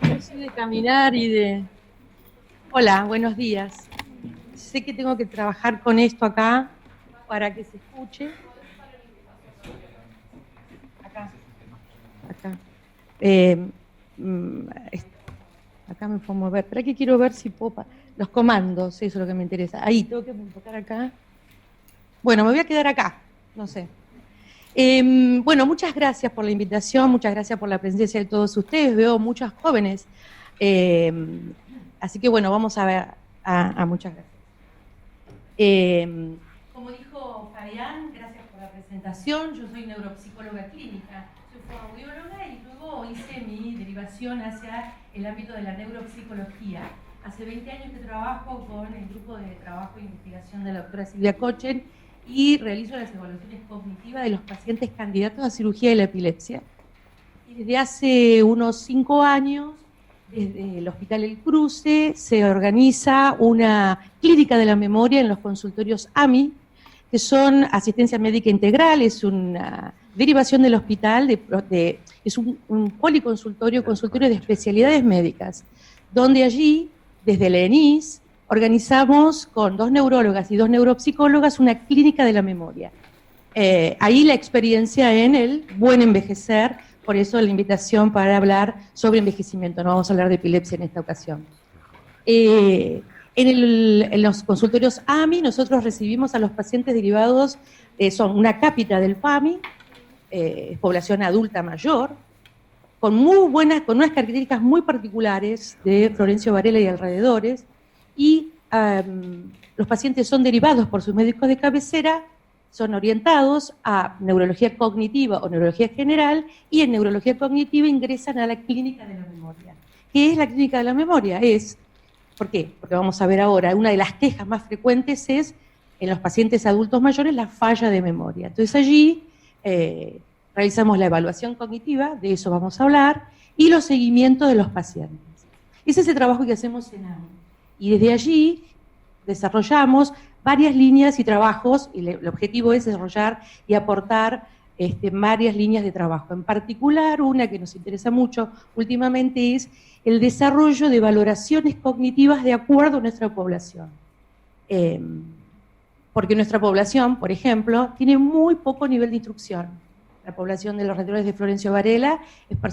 Yo soy de caminar y de... Hola, buenos días. Sé que tengo que trabajar con esto acá para que se escuche. Acá, acá. Eh, mm, es- Acá me puedo mover. Pero que quiero ver si puedo... Los comandos, eso es lo que me interesa. Ahí, tengo que tocar acá. Bueno, me voy a quedar acá, no sé. Bueno, muchas gracias por la invitación, muchas gracias por la presencia de todos ustedes. Veo muchos jóvenes. Eh, Así que bueno, vamos a ver. Muchas gracias. Como dijo Fabián, gracias por la presentación. Yo soy neuropsicóloga clínica, soy fonoaudióloga y luego hice mi derivación hacia el ámbito de la neuropsicología. Hace 20 años que trabajo con el grupo de trabajo e investigación de la doctora Silvia Kochen y realizo las evaluaciones cognitivas de los pacientes candidatos a cirugía de la epilepsia. Y desde hace unos 5 años, desde el Hospital El Cruce, se organiza una clínica de la memoria en los consultorios AMI, que son asistencia médica integral, es una derivación del hospital, es un policonsultorio, consultorio de especialidades médicas, donde allí, desde la ENIS, organizamos con 2 neurólogas y 2 neuropsicólogas una clínica de la memoria. Ahí la experiencia en el buen envejecer, por eso la invitación para hablar sobre envejecimiento. No vamos a hablar de epilepsia en esta ocasión. En los consultorios AMI nosotros recibimos a los pacientes derivados, son una cápita del PAMI, población adulta mayor, con unas características muy particulares de Florencio Varela y alrededores, y los pacientes son derivados por sus médicos de cabecera, son orientados a neurología cognitiva o neurología general, y en neurología cognitiva ingresan a la clínica de la memoria. ¿Qué es la clínica de la memoria? ¿Por qué? Porque vamos a ver ahora, una de las quejas más frecuentes es, en los pacientes adultos mayores, la falla de memoria. Entonces allí realizamos la evaluación cognitiva, de eso vamos a hablar, y los seguimientos de los pacientes. Ese es el trabajo que hacemos en AMI. Y desde allí desarrollamos varias líneas y trabajos, y el objetivo es desarrollar y aportar varias líneas de trabajo. En particular, una que nos interesa mucho últimamente es el desarrollo de valoraciones cognitivas de acuerdo a nuestra población. Porque nuestra población, por ejemplo, tiene muy poco nivel de instrucción. La población de los alrededores de Florencio Varela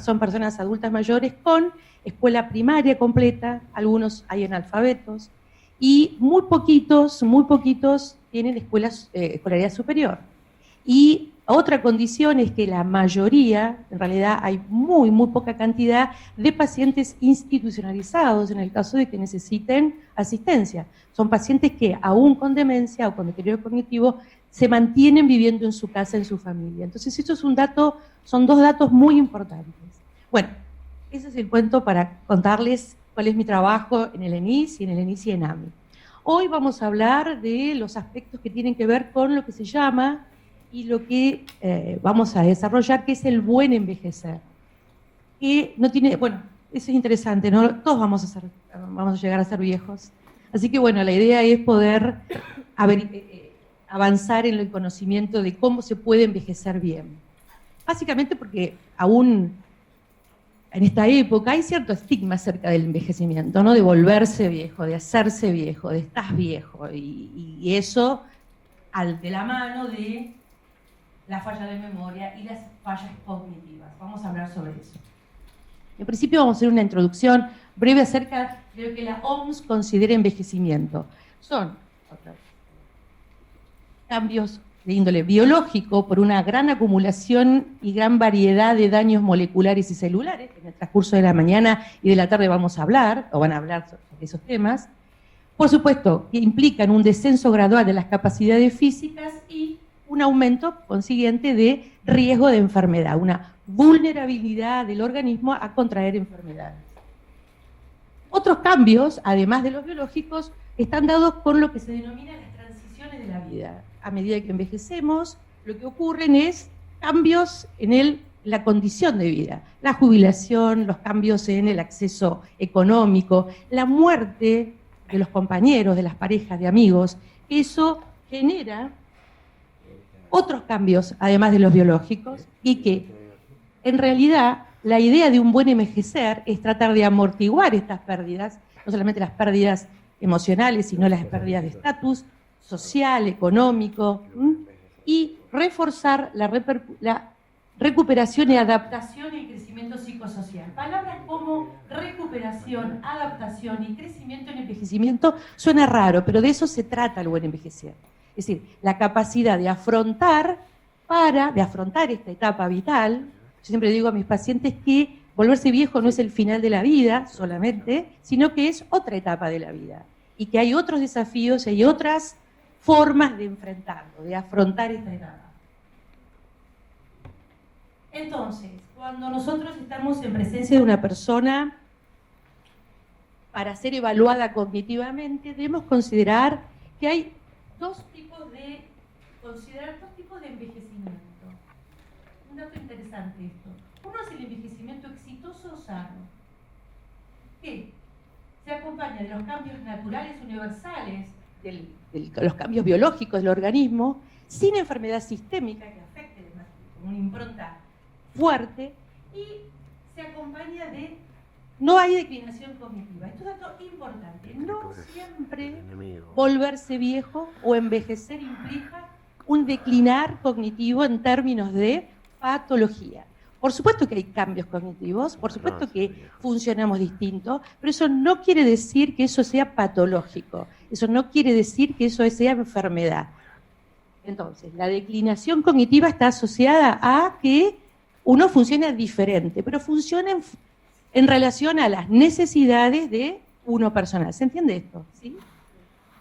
son personas adultas mayores con escuela primaria completa, algunos hay analfabetos, y muy poquitos tienen escolaridad superior. Y otra condición es que la mayoría, en realidad hay muy poca cantidad de pacientes institucionalizados en el caso de que necesiten asistencia. Son pacientes que aún con demencia o con deterioro cognitivo se mantienen viviendo en su casa, en su familia. Entonces esto son 2 datos muy importantes. Bueno, ese es el cuento para contarles cuál es mi trabajo en el ENIS y en AMI. Hoy vamos a hablar de los aspectos que tienen que ver con lo que se llama y lo que vamos a desarrollar, que es el buen envejecer. Que no tiene, bueno, eso es interesante, ¿no? Todos vamos a llegar a ser viejos. Así que bueno, la idea es poder avanzar en el conocimiento de cómo se puede envejecer bien. Básicamente porque aún en esta época hay cierto estigma acerca del envejecimiento, ¿no? De volverse viejo, de hacerse viejo, de estás viejo, y eso de la mano de la falla de memoria y las fallas cognitivas. Vamos a hablar sobre eso. En principio vamos a hacer una introducción breve acerca de lo que la OMS considera envejecimiento. Son cambios de índole biológico por una gran acumulación y gran variedad de daños moleculares y celulares, que en el transcurso de la mañana y de la tarde vamos a hablar, o van a hablar sobre esos temas. Por supuesto, que implican un descenso gradual de las capacidades físicas y un aumento consiguiente de riesgo de enfermedad, una vulnerabilidad del organismo a contraer enfermedades. Otros cambios, además de los biológicos, están dados por lo que se denomina las transiciones de la vida. A medida que envejecemos, lo que ocurren es cambios en la condición de vida, la jubilación, los cambios en el acceso económico, la muerte de los compañeros, de las parejas, de amigos. Eso genera otros cambios, además de los biológicos, y que en realidad la idea de un buen envejecer es tratar de amortiguar estas pérdidas, no solamente las pérdidas emocionales, sino las pérdidas de estatus social, económico, y reforzar la recuperación y adaptación y crecimiento psicosocial. Palabras como recuperación, adaptación y crecimiento en envejecimiento suena raro, pero de eso se trata el buen envejecer. Es decir, la capacidad de afrontar esta etapa vital. Yo siempre digo a mis pacientes que volverse viejo no es el final de la vida solamente, sino que es otra etapa de la vida. Y que hay otros desafíos, hay otras formas de enfrentarlo, de afrontar esta etapa. Entonces, cuando nosotros estamos en presencia de una persona para ser evaluada cognitivamente, debemos considerar que hay dos tipos de envejecimiento. Un dato interesante esto. Uno es el envejecimiento exitoso o sano, que se acompaña de los cambios naturales universales, de los cambios biológicos del organismo, sin enfermedad sistémica que afecte con una impronta fuerte, y se acompaña de no hay declinación cognitiva. Esto es un dato importante. No siempre volverse viejo o envejecer implica un declinar cognitivo en términos de patología. Por supuesto que hay cambios cognitivos, por supuesto que funcionamos distinto, pero eso no quiere decir que eso sea patológico, eso no quiere decir que eso sea enfermedad. Entonces, la declinación cognitiva está asociada a que uno funciona diferente, pero funciona en relación a las necesidades de uno personal. ¿Se entiende esto? ¿Sí?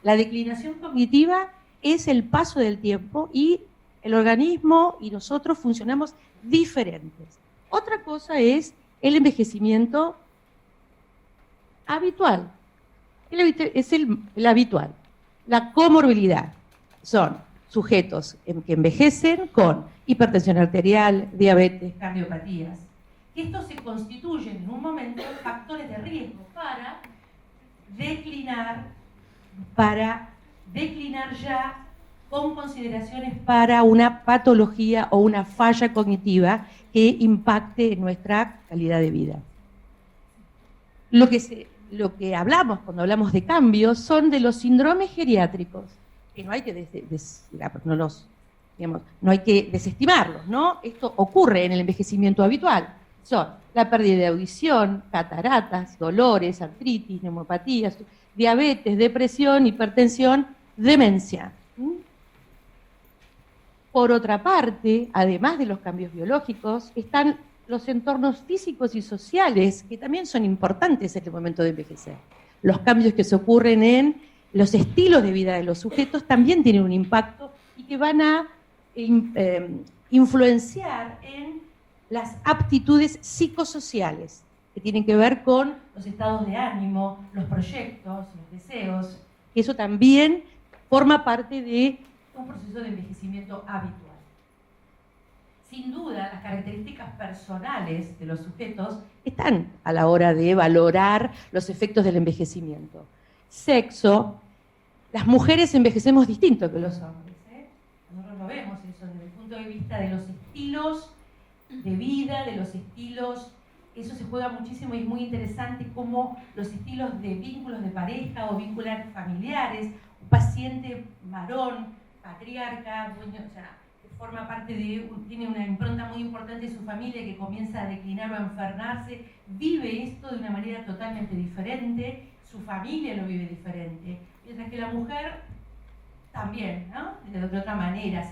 La declinación cognitiva es el paso del tiempo y el organismo y nosotros funcionamos diferentes. Otra cosa es el envejecimiento habitual. Es el habitual. La comorbilidad. Son sujetos que envejecen con hipertensión arterial, diabetes, cardiopatías. Estos se constituyen en un momento factores de riesgo para declinar ya con consideraciones para una patología o una falla cognitiva que impacte en nuestra calidad de vida. Lo que hablamos cuando hablamos de cambios son de los síndromes geriátricos, que no hay que no hay que desestimarlos, ¿no? Esto ocurre en el envejecimiento habitual. Son la pérdida de audición, cataratas, dolores, artritis, neumopatías, diabetes, depresión, hipertensión, demencia. Por otra parte, además de los cambios biológicos, están los entornos físicos y sociales, que también son importantes en el momento de envejecer. Los cambios que se ocurren en los estilos de vida de los sujetos también tienen un impacto y que van a influenciar en las aptitudes psicosociales, que tienen que ver con los estados de ánimo, los proyectos, los deseos. Eso también forma parte de un proceso de envejecimiento habitual. Sin duda, las características personales de los sujetos están a la hora de valorar los efectos del envejecimiento. Sexo, las mujeres envejecemos distinto que los hombres. Nosotros lo vemos eso desde el punto de vista de los estilos de vida, de los estilos, eso se juega muchísimo y es muy interesante cómo los estilos de vínculos de pareja o vínculos familiares, un paciente varón, patriarca, dueño, o sea, que forma parte tiene una impronta muy importante de su familia que comienza a declinar o a enfermarse, vive esto de una manera totalmente diferente, su familia lo vive diferente, mientras que la mujer también, ¿no? De otra manera,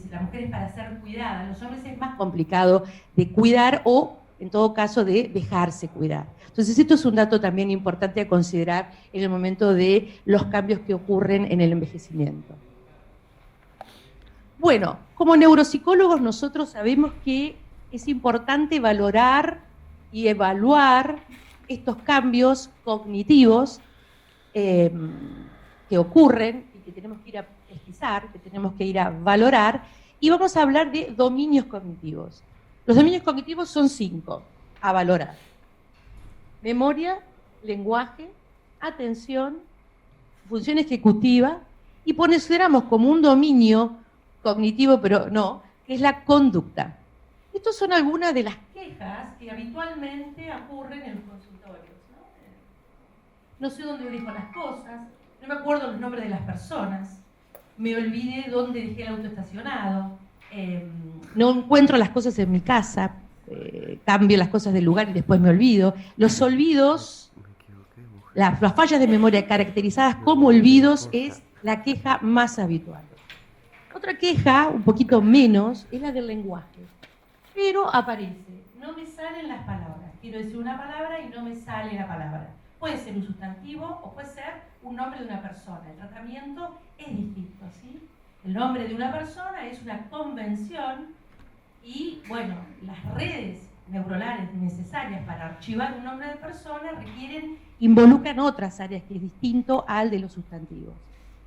la mujer es para ser cuidada, los hombres es más complicado de cuidar o, en todo caso, de dejarse cuidar. Entonces, esto es un dato también importante a considerar en el momento de los cambios que ocurren en el envejecimiento. Bueno, como neuropsicólogos nosotros sabemos que es importante valorar y evaluar estos cambios cognitivos que ocurren y que tenemos que ir a pesquisar, que tenemos que ir a valorar, y vamos a hablar de dominios cognitivos. Los dominios cognitivos son 5 a valorar: memoria, lenguaje, atención, función ejecutiva, y consideramos como un dominio cognitivo, pero no, que es la conducta. Estas son algunas de las quejas que habitualmente ocurren en los consultorios, ¿no? No sé dónde dejo las cosas, no me acuerdo los nombres de las personas, me olvidé dónde dejé el auto estacionado, no encuentro las cosas en mi casa, cambio las cosas del lugar y después me olvido. Los olvidos, las fallas de memoria caracterizadas como olvidos es la queja más habitual. Otra queja, un poquito menos, es la del lenguaje, pero aparece, no me salen las palabras, quiero decir una palabra y no me sale la palabra. Puede ser un sustantivo o puede ser un nombre de una persona. El tratamiento es distinto, ¿sí? El nombre de una persona es una convención y, bueno, las redes neuronales necesarias para archivar un nombre de persona involucran otras áreas que es distinto al de los sustantivos.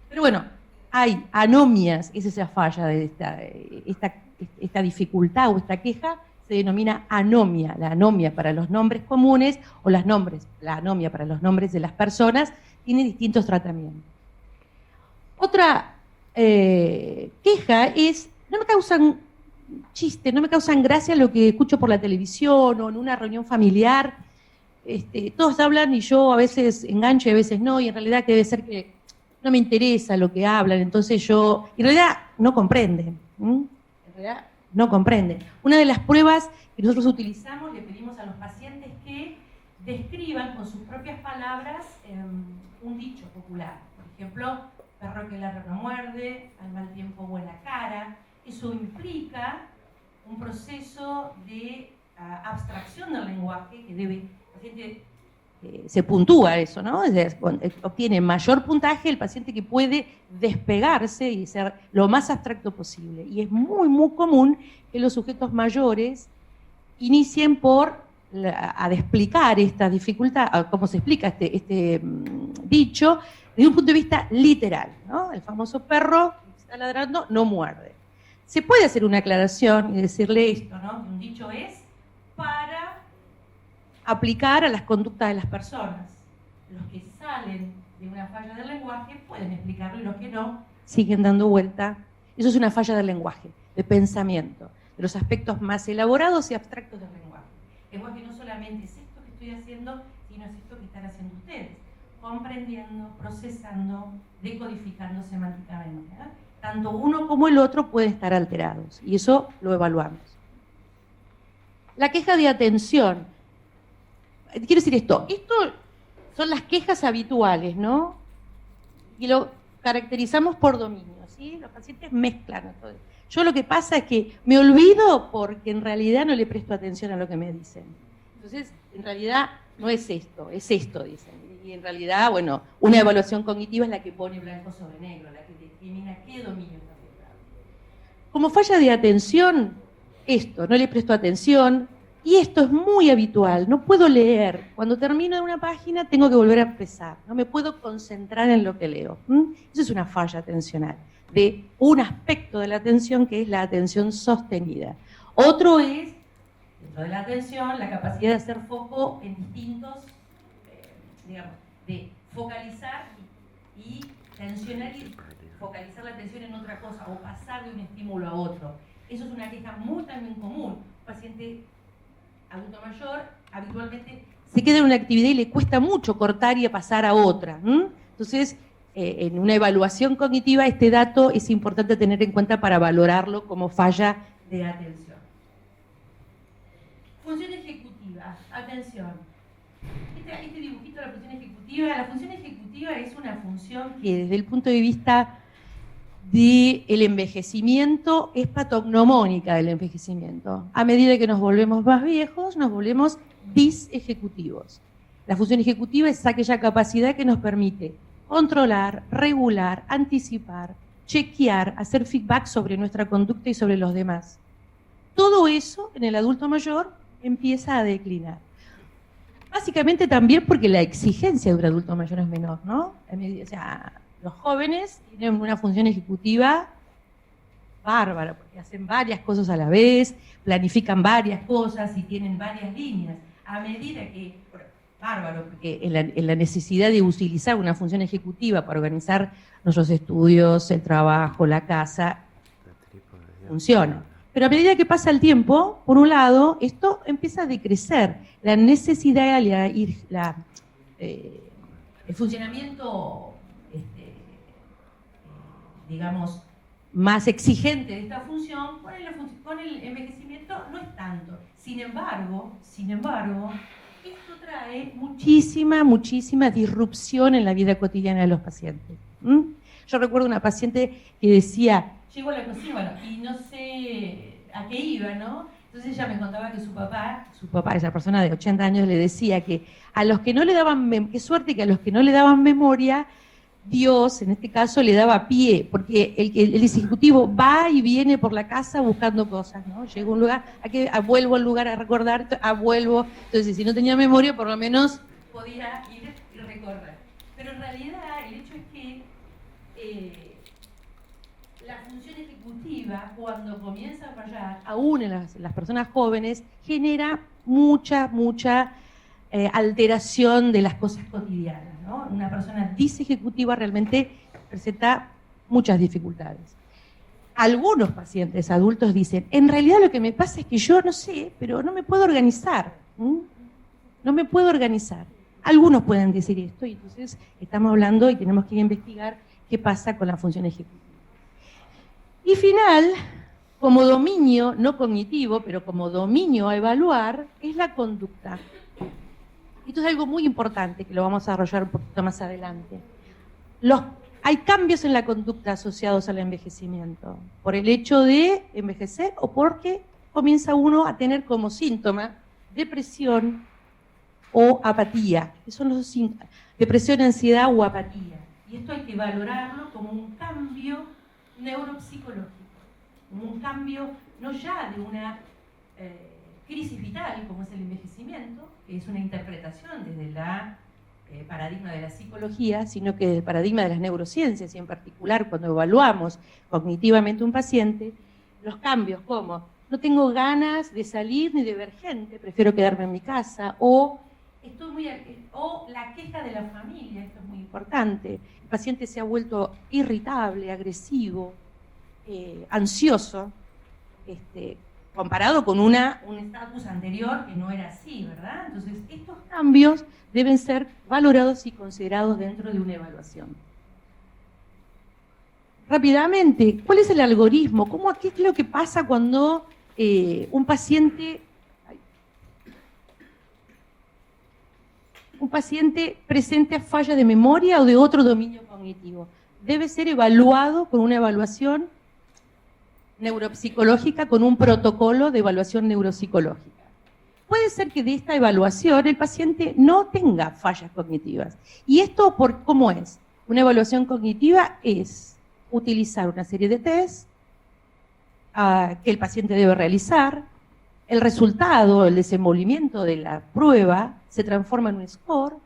Pero bueno, hay anomias, es esa falla de esta dificultad o esta queja, se denomina anomia, la anomia para los nombres comunes o la anomia para los nombres de las personas tiene distintos tratamientos. Otra queja es, no me causan chiste, no me causan gracia lo que escucho por la televisión o en una reunión familiar, todos hablan y yo a veces engancho y a veces no, y en realidad que debe ser que no me interesa lo que hablan, entonces en realidad no comprenden, en realidad no comprenden. Una de las pruebas que nosotros utilizamos, le pedimos a los pacientes que describan con sus propias palabras un dicho popular. Por ejemplo, perro que ladra no muerde, al mal tiempo buena cara. Eso implica un proceso de abstracción del lenguaje que el paciente se puntúa eso, ¿no? Obtiene mayor puntaje el paciente que puede despegarse y ser lo más abstracto posible. Y es muy, muy común que los sujetos mayores inicien a explicar esta dificultad, cómo se explica este dicho, desde un punto de vista literal, ¿no? El famoso perro que está ladrando no muerde. Se puede hacer una aclaración y decirle esto, ¿no? Un dicho es para aplicar a las conductas de las personas. Los que salen de una falla del lenguaje pueden explicarlo y los que no siguen dando vuelta. Eso es una falla del lenguaje, de pensamiento, de los aspectos más elaborados y abstractos del lenguaje. El lenguaje no solamente es esto que estoy haciendo, sino es esto que están haciendo ustedes, comprendiendo, procesando, decodificando semánticamente, ¿eh? Tanto uno como el otro pueden estar alterados, y eso lo evaluamos. La queja de atención. Quiero decir esto son las quejas habituales, ¿no? Y lo caracterizamos por dominio, ¿sí? Los pacientes mezclan. Yo lo que pasa es que me olvido porque en realidad no le presto atención a lo que me dicen. Entonces, en realidad no es esto, dicen. Y en realidad, bueno, una evaluación cognitiva es la que pone blanco sobre negro, la que determina qué dominio está afectado. Como falla de atención, no le presto atención. Y esto es muy habitual, no puedo leer. Cuando termino de una página tengo que volver a empezar, no me puedo concentrar en lo que leo. Eso es una falla atencional, de un aspecto de la atención que es la atención sostenida. Otro es, dentro de la atención, la capacidad de hacer foco en distintos, de focalizar y tensionar y focalizar la atención en otra cosa, o pasar de un estímulo a otro. Eso es una queja muy también común. Un paciente adulto mayor habitualmente se queda en una actividad y le cuesta mucho cortar y pasar a otra. Entonces, en una evaluación cognitiva, este dato es importante tener en cuenta para valorarlo como falla de atención. Función ejecutiva, atención. Este dibujito de la función ejecutiva es una función que desde el punto de vista del envejecimiento es patognomónica del envejecimiento. A medida que nos volvemos más viejos, nos volvemos disejecutivos. La función ejecutiva es aquella capacidad que nos permite controlar, regular, anticipar, chequear, hacer feedback sobre nuestra conducta y sobre los demás. Todo eso en el adulto mayor empieza a declinar. Básicamente también porque la exigencia de un adulto mayor es menor, ¿no? O sea, los jóvenes tienen una función ejecutiva bárbara, porque hacen varias cosas a la vez, planifican varias cosas y tienen varias líneas. A medida que, bárbaro, porque en la necesidad de utilizar una función ejecutiva para organizar nuestros estudios, el trabajo, la casa, funciona. Pero a medida que pasa el tiempo, por un lado, esto empieza a decrecer. La necesidad, el funcionamiento, digamos, más exigente de esta función, con el envejecimiento no es tanto. Sin embargo, esto trae muchísima disrupción en la vida cotidiana de los pacientes. Yo recuerdo una paciente que decía, llegó a la cocina, bueno, y no sé a qué iba, ¿no? Entonces ella me contaba que su papá, esa persona de 80 años, le decía que a los que no le daban, qué suerte que a los que no le daban memoria, Dios, en este caso, le daba pie, porque el ejecutivo va y viene por la casa buscando cosas, ¿no? Llega a un lugar, vuelvo al lugar a recordar, vuelvo. Entonces, si no tenía memoria, por lo menos podía ir y recordar. Pero en realidad, el hecho es que la función ejecutiva, cuando comienza a fallar, aún en las personas jóvenes, genera mucha alteración de las cosas cotidianas, ¿no? Una persona disejecutiva realmente presenta muchas dificultades. Algunos pacientes adultos dicen, en realidad lo que me pasa es que yo no sé, pero no me puedo organizar. No me puedo organizar. Algunos pueden decir esto, y entonces estamos hablando y tenemos que investigar qué pasa con la función ejecutiva. Y final, como dominio no cognitivo, pero como dominio a evaluar, es la conducta. Esto es algo muy importante que lo vamos a desarrollar un poquito más adelante. Hay cambios en la conducta asociados al envejecimiento, por el hecho de envejecer o porque comienza uno a tener como síntoma depresión o apatía. Que son los síntomas: depresión, ansiedad o apatía. Y esto hay que valorarlo como un cambio neuropsicológico, como un cambio no ya de una crisis vital, como es el envejecimiento, que es una interpretación desde el paradigma de la psicología, sino que del paradigma de las neurociencias, y en particular cuando evaluamos cognitivamente un paciente, los cambios como no tengo ganas de salir ni de ver gente, prefiero quedarme en mi casa, o la queja de la familia, esto es muy importante, el paciente se ha vuelto irritable, agresivo, ansioso, comparado con un estatus anterior que no era así, ¿verdad? Entonces, estos cambios deben ser valorados y considerados dentro de una evaluación. Rápidamente, ¿cuál es el algoritmo? ¿Qué es lo que pasa cuando un paciente presenta falla de memoria o de otro dominio cognitivo? Debe ser evaluado con una evaluación neuropsicológica, con un protocolo de evaluación neuropsicológica. Puede ser que de esta evaluación el paciente no tenga fallas cognitivas. ¿Y esto cómo es? Una evaluación cognitiva es utilizar una serie de test que el paciente debe realizar. El resultado, el desenvolvimiento de la prueba se transforma en un score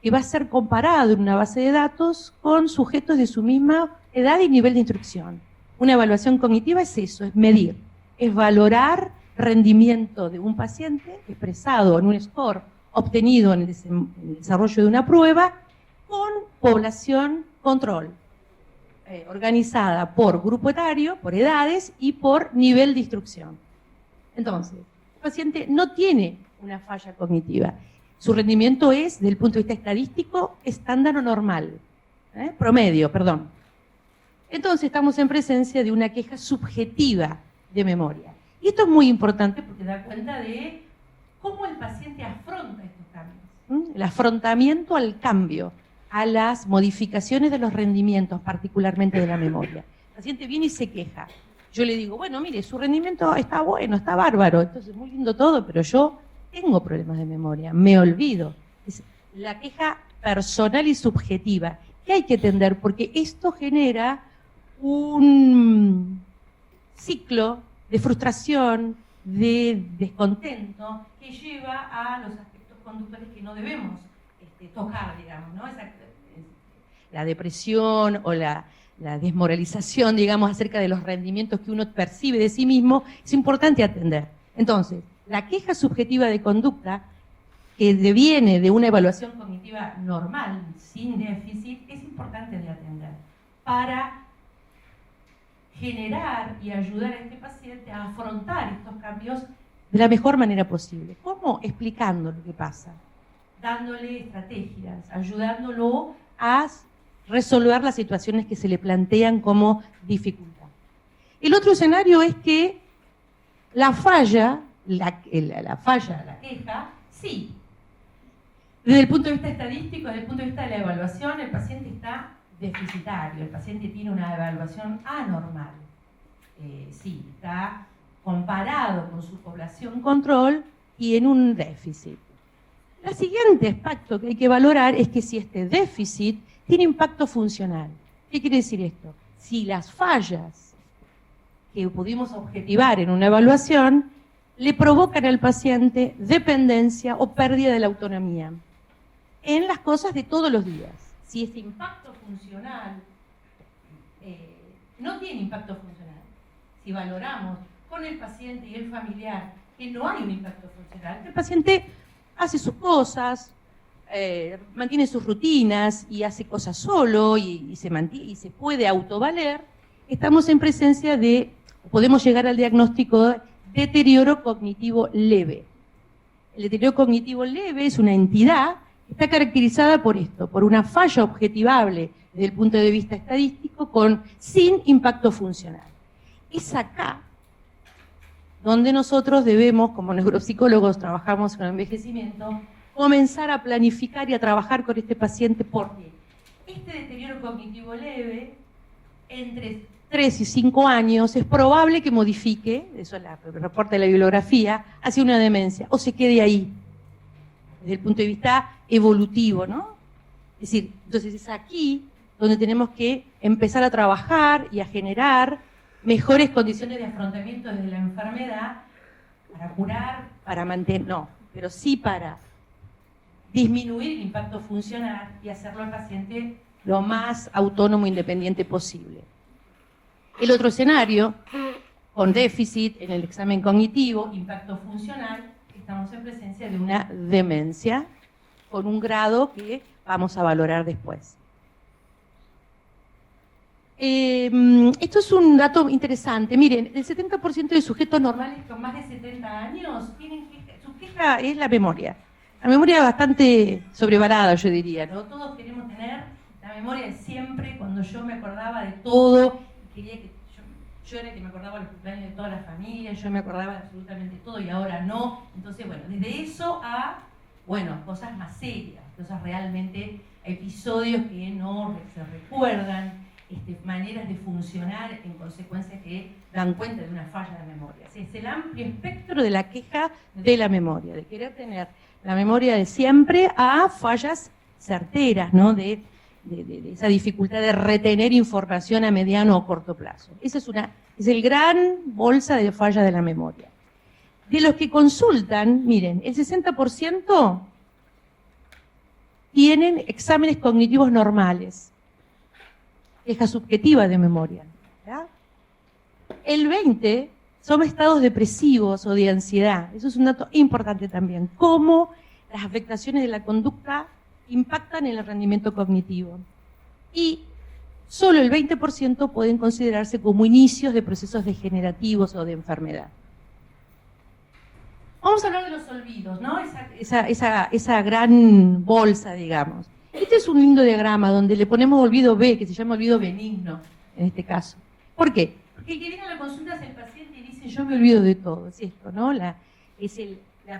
que va a ser comparado en una base de datos con sujetos de su misma edad y nivel de instrucción. Una evaluación cognitiva es eso, es medir, es valorar rendimiento de un paciente expresado en un score obtenido en el desarrollo de una prueba con población control, organizada por grupo etario, por edades y por nivel de instrucción. Entonces, el paciente no tiene una falla cognitiva. Su rendimiento es, desde el punto de vista estadístico, estándar o normal. Promedio, perdón. Entonces estamos en presencia de una queja subjetiva de memoria. Y esto es muy importante porque da cuenta de cómo el paciente afronta estos cambios. El afrontamiento al cambio, a las modificaciones de los rendimientos, particularmente de la memoria. El paciente viene y se queja. Yo le digo, bueno, mire, su rendimiento está bueno, está bárbaro, entonces muy lindo todo, pero yo tengo problemas de memoria, me olvido. Es la queja personal y subjetiva que hay que atender porque esto genera un ciclo de frustración, de descontento, que lleva a los aspectos conductuales que no debemos tocar, digamos, ¿no? La depresión o la desmoralización, digamos, acerca de los rendimientos que uno percibe de sí mismo, es importante atender. Entonces, la queja subjetiva de conducta, que deviene de una evaluación cognitiva normal, sin déficit, es importante de atender para generar y ayudar a este paciente a afrontar estos cambios de la mejor manera posible. ¿Cómo? Explicando lo que pasa, dándole estrategias, ayudándolo a resolver las situaciones que se le plantean como dificultad. El otro escenario es que la falla, la queja, sí. Desde el punto de vista estadístico, desde el punto de vista de la evaluación, el paciente está deficitario, el paciente tiene una evaluación anormal. Sí, está comparado con su población control y en un déficit. El siguiente aspecto que hay que valorar es que si este déficit tiene impacto funcional. ¿Qué quiere decir esto? Si las fallas que pudimos objetivar en una evaluación le provocan al paciente dependencia o pérdida de la autonomía en las cosas de todos los días. Si este impacto funcional no tiene impacto funcional, si valoramos con el paciente y el familiar que no hay un impacto funcional, que el paciente hace sus cosas, mantiene sus rutinas y hace cosas solo y se puede autovaler, estamos en presencia de, podemos llegar al diagnóstico de deterioro cognitivo leve. El deterioro cognitivo leve es una entidad que está caracterizada por esto, por una falla objetivable desde el punto de vista estadístico sin impacto funcional. Es acá donde nosotros debemos, como neuropsicólogos trabajamos con el envejecimiento, comenzar a planificar y a trabajar con este paciente, porque este deterioro cognitivo leve, entre 3 y 5 años, es probable que modifique, eso es el reporte de la bibliografía, hacia una demencia, o se quede ahí, desde el punto de vista evolutivo, ¿no? Es decir, entonces es aquí donde tenemos que empezar a trabajar y a generar mejores condiciones de afrontamiento desde la enfermedad para curar, para mantener, no, pero sí para disminuir el impacto funcional y hacerlo al paciente lo más autónomo e independiente posible. El otro escenario, con déficit en el examen cognitivo, impacto funcional, estamos en presencia de una demencia con un grado que vamos a valorar después. Esto es un dato interesante. Miren, el 70% de sujetos normales con más de 70 años tienen queja. Su queja es la memoria. La memoria es bastante sobrevalorada, yo diría, ¿no? Todos queremos tener la memoria de siempre, cuando yo me acordaba de todo, quería que yo era el que me acordaba de los cumpleaños de toda la familia, yo me acordaba de absolutamente todo y ahora no. Entonces, bueno, desde eso a, bueno, cosas más serias, cosas realmente, episodios que no se recuerdan, maneras de funcionar en consecuencia que dan cuenta de una falla de memoria. Es el amplio espectro de la queja de la memoria, de querer tener la memoria de siempre a fallas certeras, ¿no? de esa dificultad de retener información a mediano o corto plazo. Esa es el gran bolsa de falla de la memoria. De los que consultan, miren, el 60% tienen exámenes cognitivos normales, queja subjetiva de memoria, ¿verdad? El 20% son estados depresivos o de ansiedad. Eso es un dato importante también. Cómo las afectaciones de la conducta impactan en el rendimiento cognitivo. Y solo el 20% pueden considerarse como inicios de procesos degenerativos o de enfermedad. Vamos a hablar de los olvidos, ¿no? Esa gran bolsa, digamos. Este es un lindo diagrama donde le ponemos olvido B, que se llama olvido benigno, en este caso. ¿Por qué? Porque el que viene a la consulta es el paciente y dice, yo me olvido de todo. Es esto, ¿no? La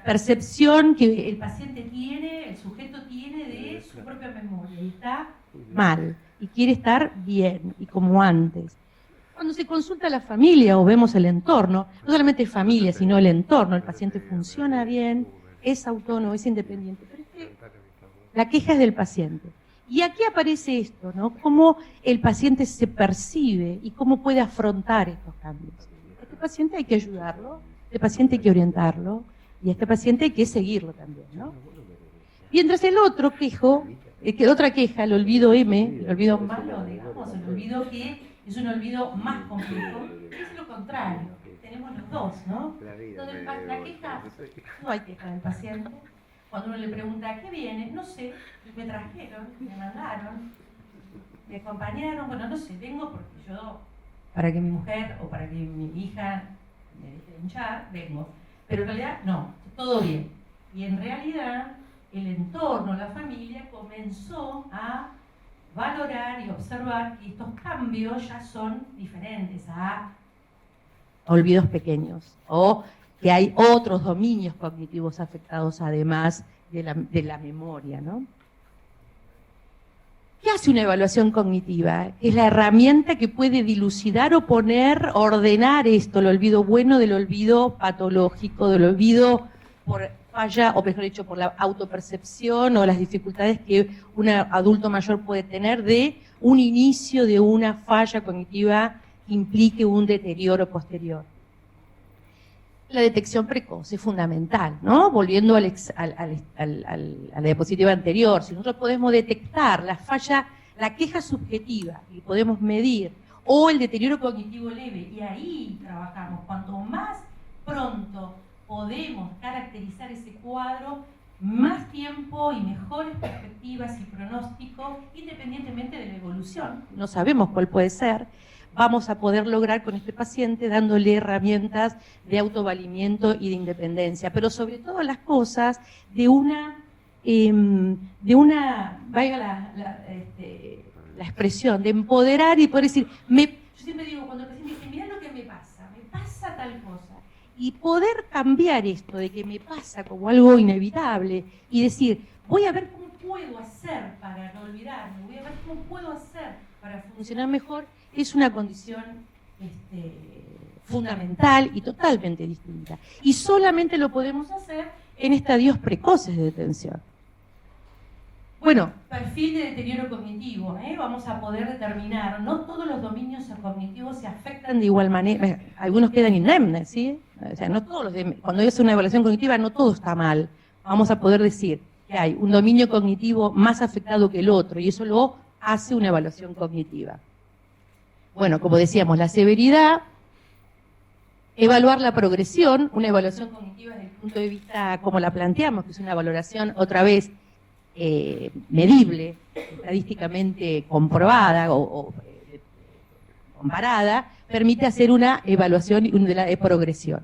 percepción que el paciente tiene, el sujeto tiene de su propia memoria. Y está mal, y quiere estar bien, y como antes. Cuando se consulta a la familia o vemos el entorno, no solamente familia, sino el entorno, el paciente funciona bien, es autónomo, es independiente. Pero es que la queja es del paciente. Y aquí aparece esto, ¿no? Cómo el paciente se percibe y cómo puede afrontar estos cambios. A este paciente hay que ayudarlo, a este paciente hay que orientarlo, y a este paciente hay que seguirlo también, ¿no? Mientras el otro otra queja, el olvido M, el olvido malo, digamos, el olvido que es un olvido más complejo, es lo contrario, tenemos los dos, ¿no? Entonces, la queja, no hay queja del paciente. Cuando uno le pregunta, ¿qué viene? No sé, me trajeron, me mandaron, me acompañaron, bueno, no sé, vengo porque yo para que mi mujer o para que mi hija me deje de hinchar, vengo. Pero en realidad, no, todo bien. Y en realidad, el entorno, la familia, comenzó a valorar y observar que estos cambios ya son diferentes a olvidos pequeños, o que hay otros dominios cognitivos afectados además de la memoria, ¿no? ¿Qué hace una evaluación cognitiva? Es la herramienta que puede dilucidar o poner, ordenar esto, el olvido bueno del olvido patológico, del olvido por falla, o mejor dicho, por la autopercepción o las dificultades que un adulto mayor puede tener de un inicio de una falla cognitiva que implique un deterioro posterior. La detección precoz es fundamental, ¿no? Volviendo a la diapositiva anterior, si nosotros podemos detectar la falla, la queja subjetiva, y podemos medir, o el deterioro cognitivo leve, y ahí trabajamos. Cuanto más pronto podemos caracterizar ese cuadro, más tiempo y mejores perspectivas y pronóstico, independientemente de la evolución, no sabemos cuál puede ser, vamos a poder lograr con este paciente dándole herramientas de autovalimiento y de independencia, pero sobre todas las cosas de una vaya la expresión, de empoderar y poder decir, yo siempre digo, cuando el paciente dice, mirá lo que me pasa tal cosa, y poder cambiar esto de que me pasa como algo inevitable y decir, voy a ver cómo puedo hacer para no olvidarme, voy a ver cómo puedo hacer para funcionar mejor, es una condición fundamental y totalmente distinta. Y solamente lo podemos hacer en estadios precoces de detención. Bueno, perfil de deterioro cognitivo, vamos a poder determinar, no todos los dominios cognitivos se afectan de igual manera, algunos quedan indemnes, ¿sí? O sea, no todos cuando hace una evaluación cognitiva no todo está mal. Vamos a poder decir que hay un dominio cognitivo más afectado que el otro, y eso lo hace una evaluación cognitiva. Bueno, como decíamos, la severidad, evaluar la progresión, una evaluación cognitiva desde el punto de vista como la planteamos, que es una valoración otra vez medible, estadísticamente comprobada o comparada, permite hacer una evaluación de la progresión.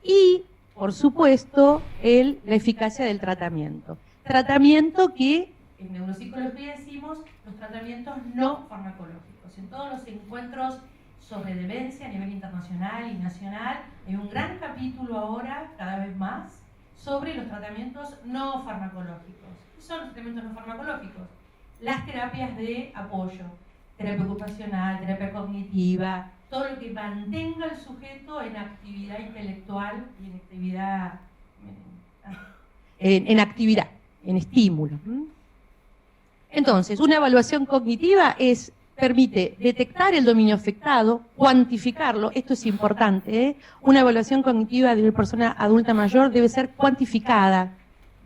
Y, por supuesto, la eficacia del tratamiento. Tratamiento que en neuropsicología decimos los tratamientos no farmacológicos. En todos los encuentros sobre demencia a nivel internacional y nacional, hay un gran capítulo ahora, cada vez más, sobre los tratamientos no farmacológicos. ¿Qué son los tratamientos no farmacológicos? Las terapias de apoyo, terapia ocupacional, terapia cognitiva, todo lo que mantenga al sujeto en actividad intelectual y en actividad, en estímulo. Entonces, una evaluación cognitiva permite detectar el dominio afectado, cuantificarlo, esto es importante, Una evaluación cognitiva de una persona adulta mayor debe ser cuantificada.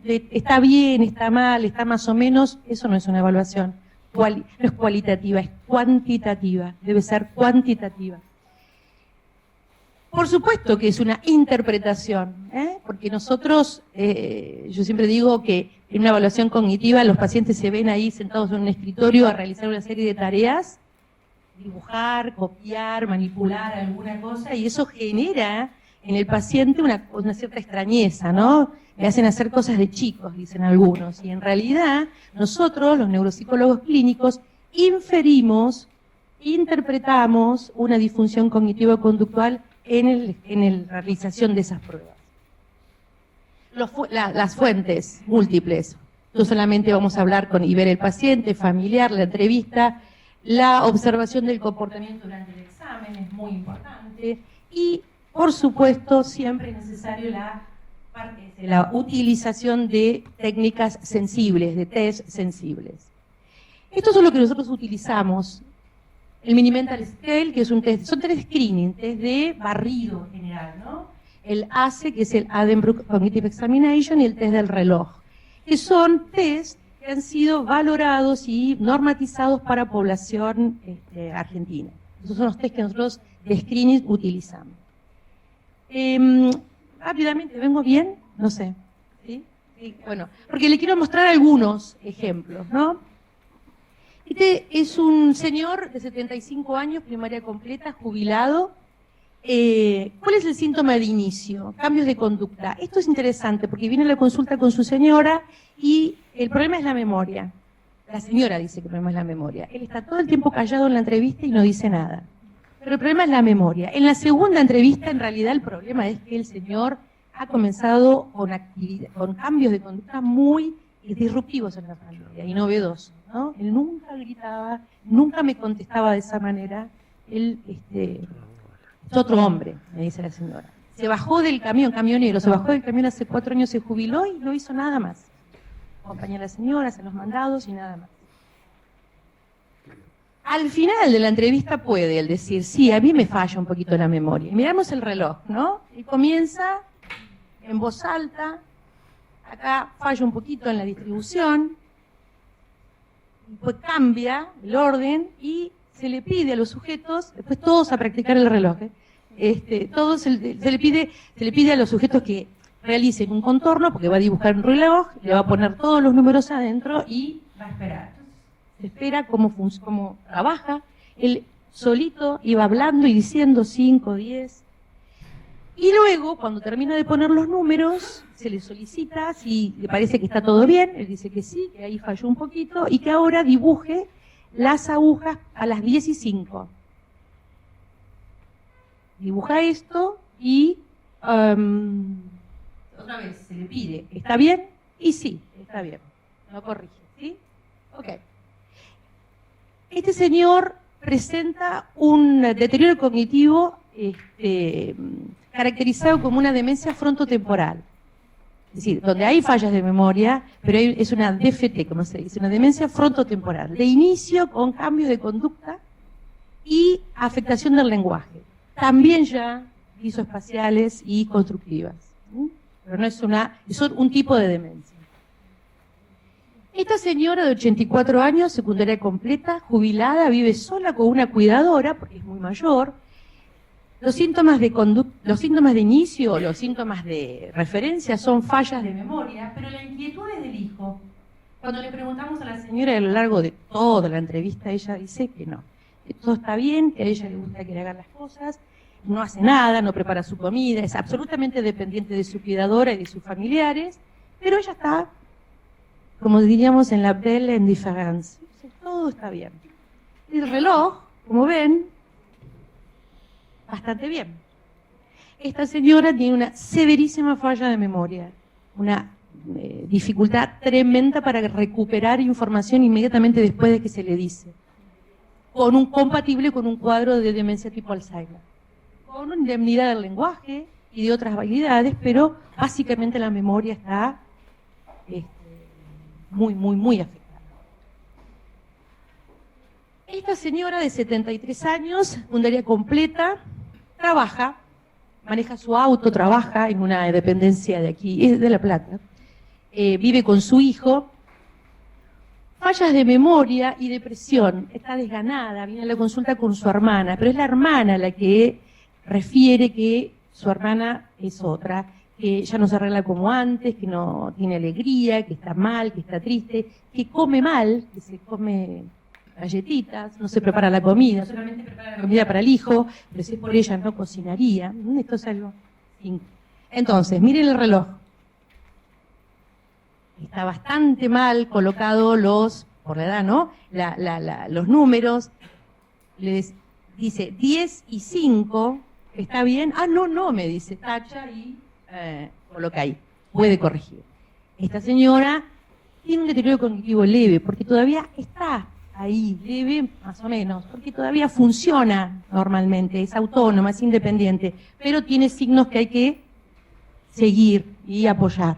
Está bien, está mal, está más o menos, eso no es una evaluación, no es cualitativa, es cuantitativa, debe ser cuantitativa. Por supuesto que es una interpretación, porque nosotros, yo siempre digo que en una evaluación cognitiva los pacientes se ven ahí sentados en un escritorio a realizar una serie de tareas, dibujar, copiar, manipular alguna cosa, y eso genera en el paciente una cierta extrañeza, ¿no? Le hacen hacer cosas de chicos, dicen algunos, y en realidad nosotros, los neuropsicólogos clínicos, interpretamos una disfunción cognitivo-conductual en la realización de esas pruebas. Las fuentes múltiples. No solamente vamos a hablar y ver el paciente, familiar, la entrevista, la observación del comportamiento durante el examen es muy importante y, por supuesto, siempre es necesario la utilización de técnicas sensibles, de test sensibles. Esto es lo que nosotros utilizamos. El Mini-Mental Scale, que es un test, son test screening, test de barrido en general, ¿no? El ACE, que es el Addenbrooke Cognitive Examination, y el test del reloj, que son test que han sido valorados y normatizados para población argentina. Esos son los test que nosotros de screening utilizamos. Rápidamente, ¿vengo bien? No sé. ¿Sí? Sí, bueno, porque le quiero mostrar algunos ejemplos, ¿no? Este es un señor de 75 años, primaria completa, jubilado. ¿Cuál es el síntoma de inicio? Cambios de conducta. Esto es interesante porque viene a la consulta con su señora y el problema es la memoria. La señora dice que el problema es la memoria. Él está todo el tiempo callado en la entrevista y no dice nada. Pero el problema es la memoria. En la segunda entrevista, en realidad, el problema es que el señor ha comenzado con cambios de conducta muy disruptivos en la familia y novedosos, ¿no? Él nunca gritaba, nunca me contestaba de esa manera. Él es otro hombre, me dice la señora. Se bajó del camión, camionero, se bajó del camión hace 4 años, se jubiló y no hizo nada más. Acompañó a la señora, hace los mandados y nada más. Al final de la entrevista puede él decir, sí, a mí me falla un poquito la memoria. Y miramos el reloj, ¿no? Y comienza en voz alta, acá falla un poquito en la distribución, pues cambia el orden y se le pide a los sujetos, después todos a practicar el reloj, todos se le pide a los sujetos que realicen un contorno, porque va a dibujar un reloj, le va a poner todos los números adentro y va a esperar. Se espera cómo trabaja, él solito iba hablando y diciendo 5, 10, y luego, cuando termina de poner los números, se le solicita si le parece que está todo bien, él dice que sí, que ahí falló un poquito, y que ahora dibuje las agujas a las 10:05. Dibuja esto y otra vez se le pide, ¿está bien? Y sí, está bien, no corrige, ¿sí? Ok. Este señor presenta un deterioro cognitivo caracterizado como una demencia frontotemporal. Es decir, donde hay fallas de memoria, pero es una DFT, como se dice, una demencia frontotemporal, de inicio con cambios de conducta y afectación del lenguaje. También ya visoespaciales y constructivas. Pero no es un tipo de demencia. Esta señora de 84 años, secundaria completa, jubilada, vive sola con una cuidadora, porque es muy mayor. Los síntomas de inicio, los síntomas de referencia son fallas de memoria, pero la inquietud es del hijo. Cuando le preguntamos a la señora a lo largo de toda la entrevista, ella dice que no, que todo está bien, que a ella le gusta que le hagan las cosas, no hace nada, no prepara su comida, es absolutamente dependiente de su cuidadora y de sus familiares, pero ella está, como diríamos en la belle indifférence, todo está bien. El reloj, como ven, bastante bien. Esta señora tiene una severísima falla de memoria, una dificultad tremenda para recuperar información inmediatamente después de que se le dice, compatible con un cuadro de demencia tipo Alzheimer, con una indemnidad del lenguaje y de otras habilidades, pero básicamente la memoria está muy afectada. Esta señora de 73 años, secundaria completa, trabaja, maneja su auto, trabaja en una dependencia de aquí, es de La Plata, vive con su hijo, fallas de memoria y depresión, está desganada, viene a la consulta con su hermana, pero es la hermana la que refiere que su hermana es otra, que ya no se arregla como antes, que no tiene alegría, que está mal, que está triste, que come mal, que se come galletitas, no se prepara la comida, solamente prepara la comida para el hijo, pero si es por ella no cocinaría. Esto es algo. Entonces, miren el reloj. Está bastante mal colocado por la edad, ¿no? Los números. Les dice 10:05, ¿está bien? Ah, no, me dice, tacha y coloca ahí. Puede corregir. Esta señora tiene un deterioro cognitivo leve, porque todavía está ahí, leve más o menos, porque todavía funciona normalmente, es autónoma, es independiente, pero tiene signos que hay que seguir y apoyar.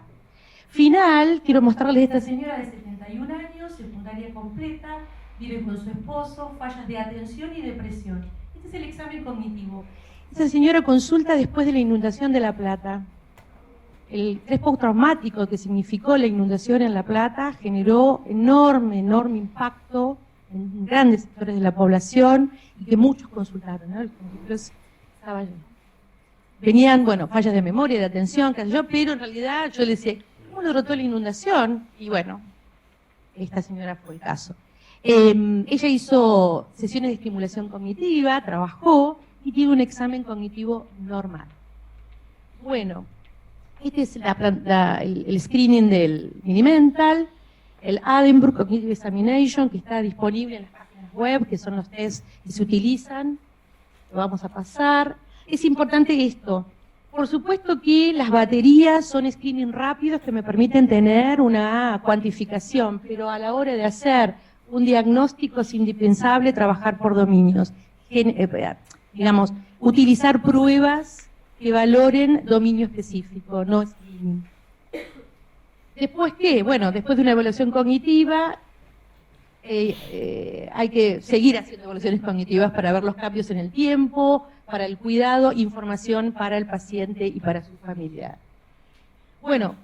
Final, quiero mostrarles a esta señora de 71 años, secundaria completa, vive con su esposo, fallas de atención y depresión. Este es el examen cognitivo. Esta señora consulta después de la inundación de La Plata. El estrés postraumático que significó la inundación en La Plata generó enorme impacto en grandes sectores de la población y que muchos consultaron, ¿no? Venían, fallas de memoria, de atención, qué sé yo, pero en realidad yo le decía, ¿cómo logró toda la inundación? Y bueno, esta señora fue el caso. Ella hizo sesiones de estimulación cognitiva, trabajó y tiene un examen cognitivo normal. Bueno, este es el screening del Mini-Mental, el Addenbrooke Cognitive Examination, que está disponible en las páginas web, que son los tests que se utilizan. Lo vamos a pasar. Es importante esto. Por supuesto que las baterías son screening rápidos que me permiten tener una cuantificación, pero a la hora de hacer un diagnóstico es indispensable trabajar por dominios. Digamos, utilizar pruebas que valoren dominio específico, no screening. ¿Después qué? Bueno, después de una evaluación cognitiva, hay que seguir haciendo evaluaciones cognitivas para ver los cambios en el tiempo, para el cuidado, información para el paciente y para su familia. Bueno,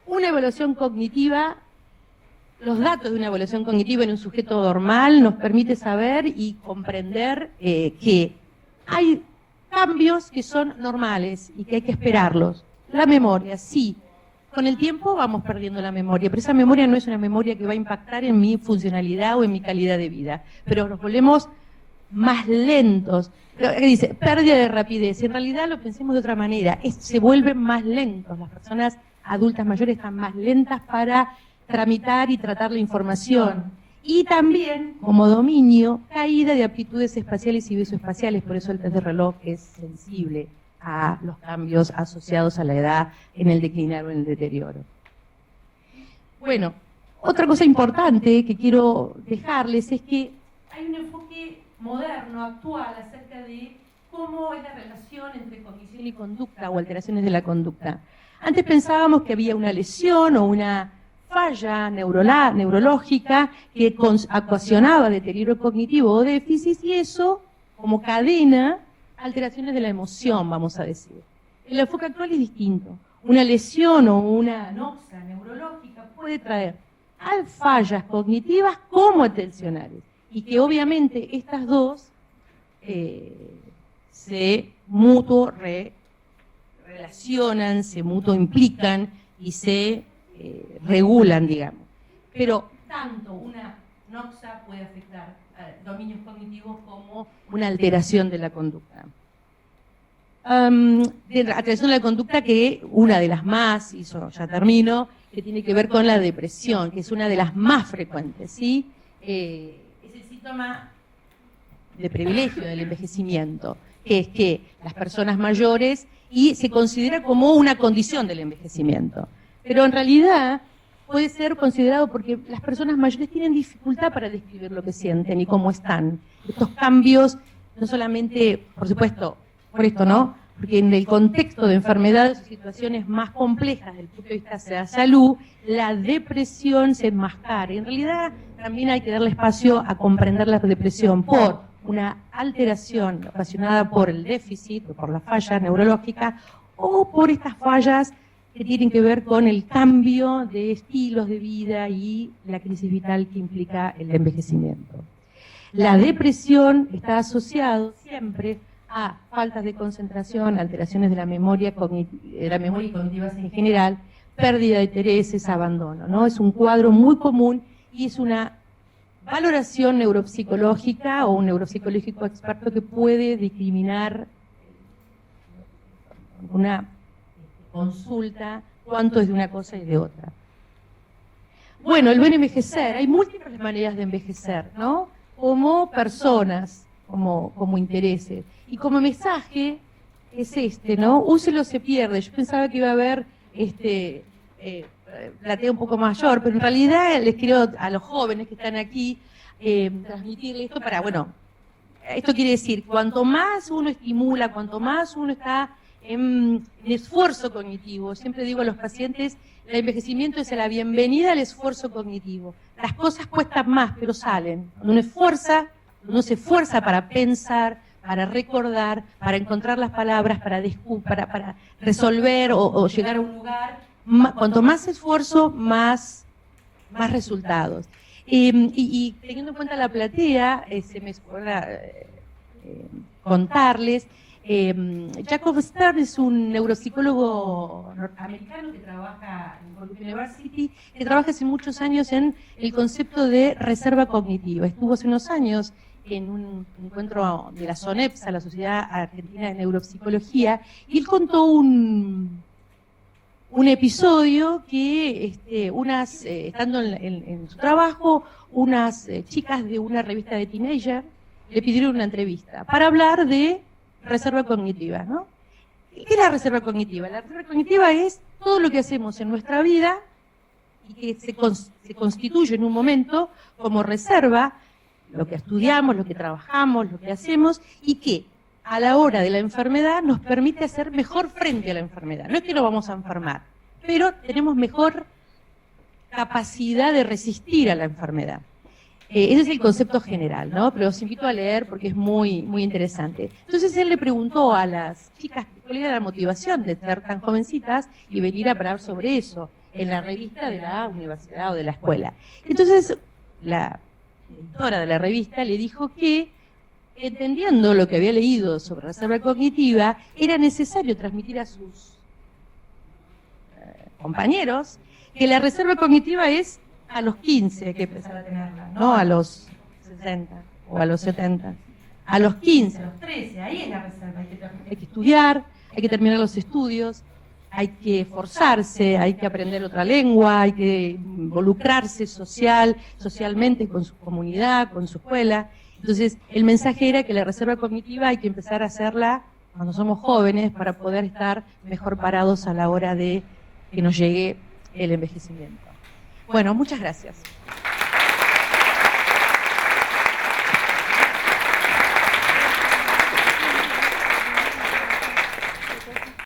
una evaluación cognitiva, los datos de una evaluación cognitiva en un sujeto normal nos permite saber y comprender que hay cambios que son normales y que hay que esperarlos. La memoria, sí. Con el tiempo vamos perdiendo la memoria, pero esa memoria no es una memoria que va a impactar en mi funcionalidad o en mi calidad de vida. Pero nos volvemos más lentos. Dice, pérdida de rapidez. En realidad lo pensemos de otra manera. Se vuelven más lentos. Las personas adultas mayores están más lentas para tramitar y tratar la información. Y también, como dominio, caída de aptitudes espaciales y visoespaciales. Por eso el test de reloj es sensible a los cambios asociados a la edad en el declinar o en el deterioro. Bueno, otra cosa importante que quiero dejarles es que hay un enfoque moderno, actual, acerca de cómo es la relación entre cognición y conducta o alteraciones de la conducta. Antes pensábamos que había una lesión o una falla neurológica que ocasionaba deterioro cognitivo o déficit, y eso, como cadena, alteraciones de la emoción, vamos a decir. El enfoque actual es distinto. Una lesión o una anoxia neurológica puede traer fallas cognitivas como atencionales, y que obviamente estas dos se mutuo relacionan, se mutuo implican y se regulan, digamos. Pero tanto una anoxia puede afectar a dominios cognitivos como una alteración de la conducta. Alteración de la conducta, que una de las más, y eso ya termino, que tiene que ver con la depresión, que es una de las más frecuentes, ¿sí? Es el síntoma de privilegio del envejecimiento, que es que las personas mayores, y se considera como una condición del envejecimiento, pero en realidad puede ser considerado porque las personas mayores tienen dificultad para describir lo que sienten y cómo están. Estos cambios, no solamente, por supuesto, por esto, ¿no? Porque en el contexto de enfermedades o situaciones más complejas desde el punto de vista de la salud, la depresión se enmascara. Y en realidad también hay que darle espacio a comprender la depresión por una alteración ocasionada por el déficit o por la falla neurológica, o por estas fallas que tienen que ver con el cambio de estilos de vida y la crisis vital que implica el envejecimiento. La depresión está asociada siempre a faltas de concentración, alteraciones de la memoria y cognitivas en general, pérdida de intereses, abandono, ¿no? Es un cuadro muy común y es una valoración neuropsicológica o un neuropsicológico experto que puede discriminar una consulta cuánto es de una cosa y de otra. Bueno, el buen envejecer, hay múltiples maneras de envejecer, ¿no? Como personas, como intereses. Y como mensaje es este, ¿no? Úselo, se pierde. Yo pensaba que iba a haber platea un poco mayor, pero en realidad les quiero a los jóvenes que están aquí transmitirles esto para, bueno, esto quiere decir, cuanto más uno estimula, cuanto más uno está en esfuerzo cognitivo, siempre digo a los pacientes, el envejecimiento es la bienvenida al esfuerzo cognitivo. Las cosas cuestan más, pero salen. Cuando uno se esfuerza para pensar, para recordar, para encontrar las palabras, para resolver o llegar a un lugar, cuanto más esfuerzo, más resultados. Y teniendo en cuenta la platea, se me escuela contarles, Jacob Stern es un neuropsicólogo norteamericano que trabaja en Columbia University, que trabaja hace muchos años en el concepto de reserva cognitiva. Estuvo hace unos años en un encuentro de la SONEPSA, la Sociedad Argentina de Neuropsicología, y él contó un episodio que estando en su trabajo, unas chicas de una revista de teenager le pidieron una entrevista para hablar de reserva cognitiva, ¿no? ¿Qué es la reserva cognitiva? La reserva cognitiva es todo lo que hacemos en nuestra vida y que se constituye en un momento como reserva, lo que estudiamos, lo que trabajamos, lo que hacemos, y que a la hora de la enfermedad nos permite hacer mejor frente a la enfermedad. No es que nos vamos a enfermar, pero tenemos mejor capacidad de resistir a la enfermedad. Ese es el concepto general, ¿no? Pero os invito a leer porque es muy, muy interesante. Entonces él le preguntó a las chicas cuál era la motivación de ser tan jovencitas y venir a hablar sobre eso en la revista de la universidad o de la escuela. Entonces la editora de la revista le dijo que, entendiendo lo que había leído sobre reserva cognitiva, era necesario transmitir a sus compañeros que la reserva cognitiva es a los 15 que empezar a tenerla, no a los 60 o a los 70. A los 15, a los 13, ahí es la reserva. Hay que estudiar, hay que terminar los estudios, hay que esforzarse, hay que aprender otra lengua, hay que involucrarse socialmente con su comunidad, con su escuela. Entonces, el mensaje era que la reserva cognitiva hay que empezar a hacerla cuando somos jóvenes para poder estar mejor parados a la hora de que nos llegue el envejecimiento. Bueno, muchas gracias.